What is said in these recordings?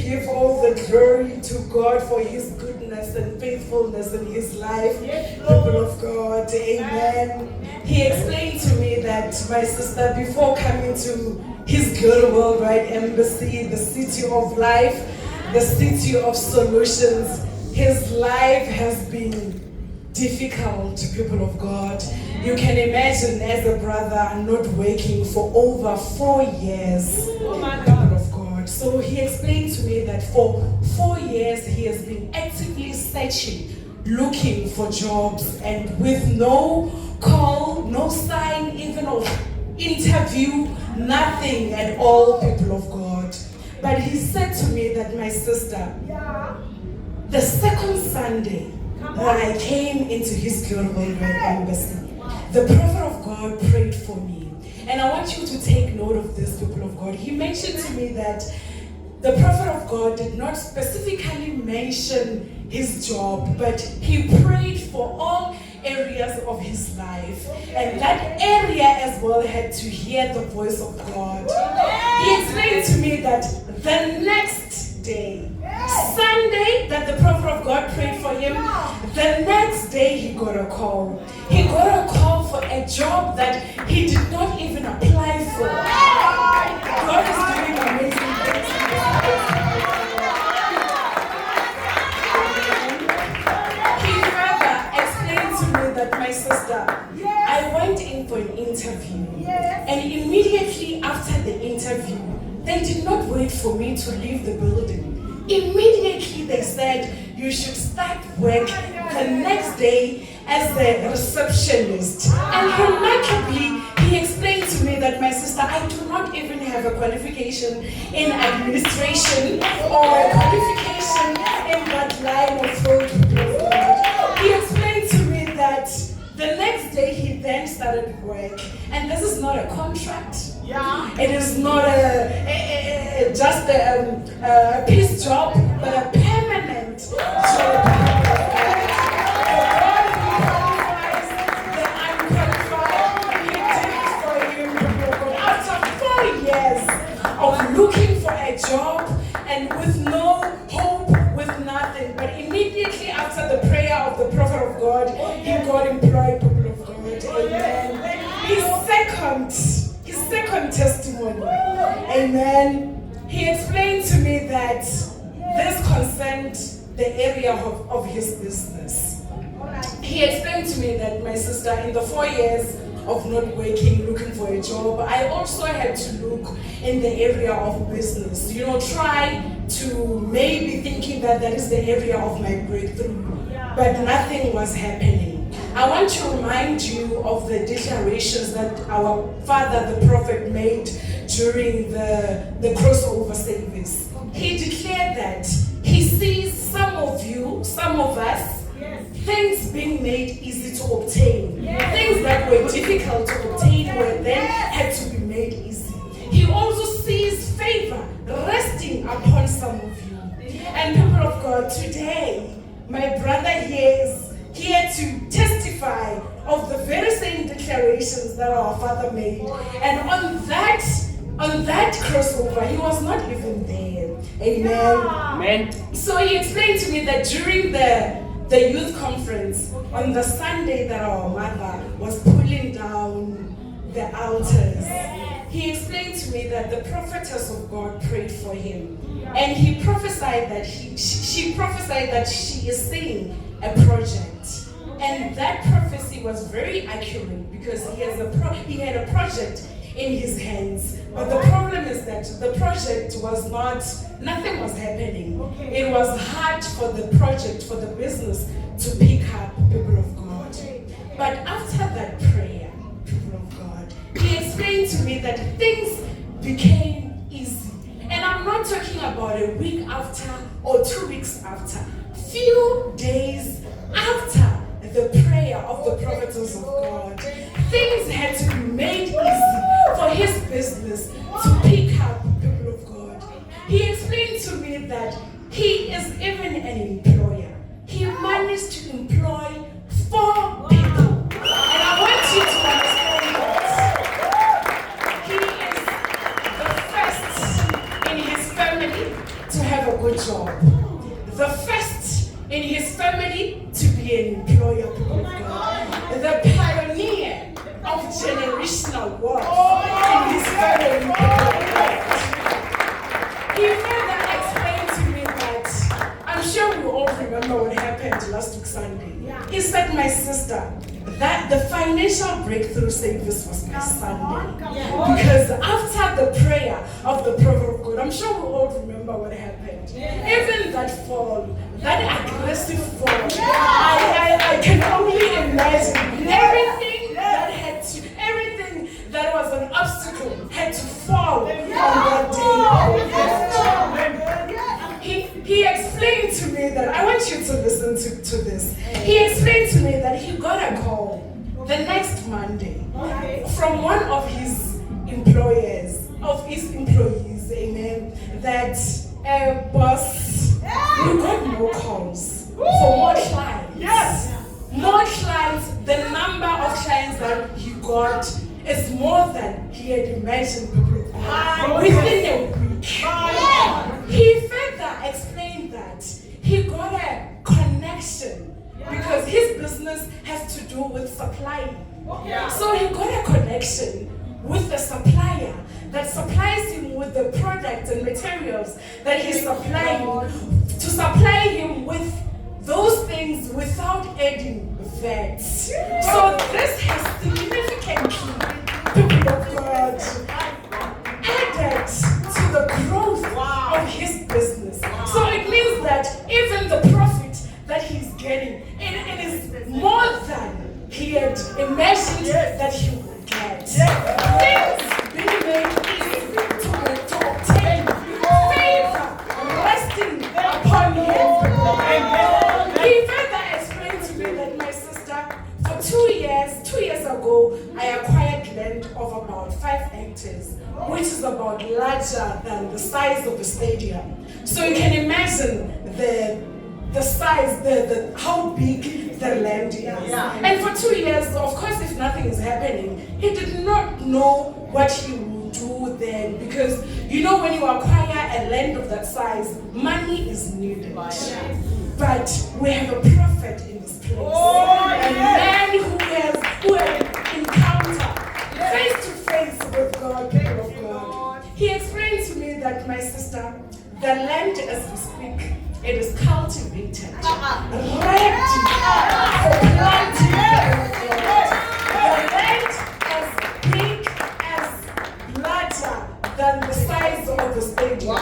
give all the glory to God for his goodness and faithfulness in his life. People of God, amen. He explained to me that, my sister, before coming to his Glory Worldwide Embassy, the city of life, the city of solutions, his life has been difficult, people of God. You can imagine, as a brother, not working for over 4 years, people of God. So he explained to me that for 4 years he has been actively searching, looking for jobs, and with no call, no sign even of interview, nothing at all, people of God. But he said to me that, my sister, the second Sunday that I came into his Glory Worldwide Embassy, the prophet of God prayed for me. And I want you to take note of this, people of God. He mentioned to me that the prophet of God did not specifically mention his job, but he prayed for all areas of his life. And that area as well had to hear the voice of God. He explained to me that the next day, Sunday, that the prophet of God prayed for him, the next day he got a call. He got a call for a job that he did not even apply for. God is doing amazing things. He further explained to me that, my sister, I went in for an interview, and immediately after the interview, they did not wait for me to leave the building. Immediately they said, you should start work the next day as a receptionist. And remarkably, he explained to me that, my sister, I do not even have a qualification in administration or a qualification in that line of thought. He explained to me that the next day he then started work, and this is not a contract. It is not just a piece job, but a permanent job. Of looking for a job and with no hope, with nothing. But immediately after the prayer of the prophet of God, he got employed, people of God. Amen. His second testimony. Amen. He explained to me that this concerned the area of his business. He explained to me that, my sister, in the 4 years of not working, looking for a job, I also had to look in the area of business. Try to maybe thinking that is the area of my breakthrough. But nothing was happening. I want to remind you of the declarations that our father, the prophet, made during the crossover service. He declared that he sees some of you, some of us, things being made easy to obtain. Things that were difficult to obtain were then had to be made easy. He also sees favor resting upon some of you. And people of God, today, my brother here is here to testify of the very same declarations that our father made. And on that crossover, he was not even there. Amen. So he explained to me that during the youth conference, on the Sunday that our mother was pulling down the altars, he explained to me that the prophetess of God prayed for him, and he prophesied that she prophesied that she is seeing a project, and that prophecy was very accurate because he had a project in his hands. But the problem is that the project was nothing was happening. It was hard for the project, for the business to pick up, people of God. But after that prayer, people of God, he explained to me that things became easy. And I'm not talking about a week after or 2 weeks after. Few days after the prayer of the prophets of God, things had to be made easy for his business to pick up, people of God. He explained to me that he is even an employer. He managed to employ 4 people. And I want you to understand that he is the first in his family to have a employer, people of God. The pioneer of generational wealth in his family, people of God. He further explained to me that, I'm sure we all remember what happened last week Sunday. He said, my sister, that the financial breakthrough service was my Sunday. Because after the prayer of the prophet of God, I'm sure we all remember what happened. Even that fall, that aggressive fall, I can only imagine everything that was an obstacle had to fall on that day. He explained to me that, I want you to listen to this. He explained to me that he got a call the next Monday from one of his employees, amen, that boss, we got more calls for more clients. Yes. More clients, the number of clients that he got is more than he had imagined within a week. He further explained that he got a connection because his business has to do with supplying. So he got a connection with the supplier that supplies him with the products and materials that he's supplying, to supply him with those things without adding VAT. So this has significantly, people of God, added to the growth of his business. So it means that even the profit that he's getting, it is more than he had imagined that he would get. Things being made easy to obtain, favor resting upon him. He further explained to me that, my sister, for 2 years ago, I acquired land of about 5 hectares, which is about larger than the size of a stadium. So you can imagine the size, how big the land is. And for 2 years, of course, if nothing is happening, he did not know what he would do then, because when you acquire a land of that size, money is needed. But we have a prophet in this place, a man who has encountered face to face with God, people of God. He explained to me that, my sister, the land as we speak, it is cultivated, ready for planting. The land as big as larger than the size of the stadium.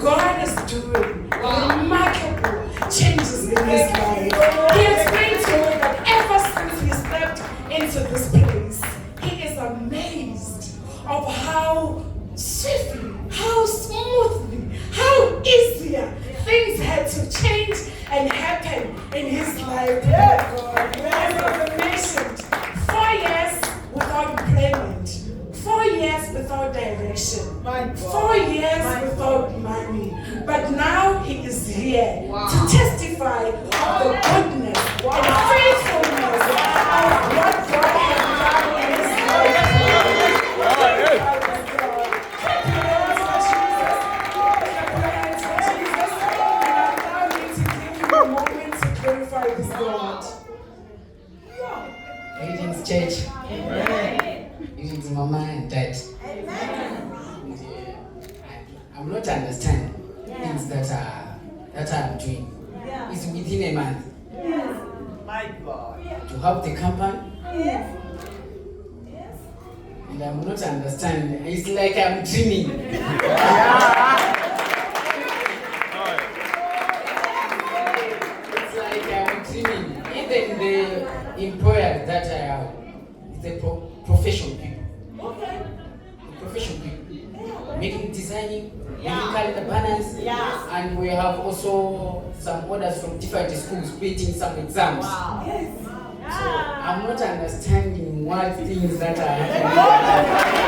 God is doing remarkable changes in his life. He explained to me that ever since he stepped into this place, he is amazed of how swiftly, how smoothly, how easier things had to change and happen in his life. God. As I mentioned, 4 years without employment, 4 years without direction, 4 years without money. But now he is here to testify of the goodness and faithfulness of what God has done in his life. Greetings, church. Greetings, Mama and Dad. I'm not understanding things that I'm doing. It's within a month. My God. To have the company. And I'm not understanding. It's like I'm dreaming. It's like I'm dreaming. Even the employer that I have, the professional people. The professional people. Making designing, making calendar banners, and we have also some orders from different schools creating some exams. So I'm not understanding what things that are happening.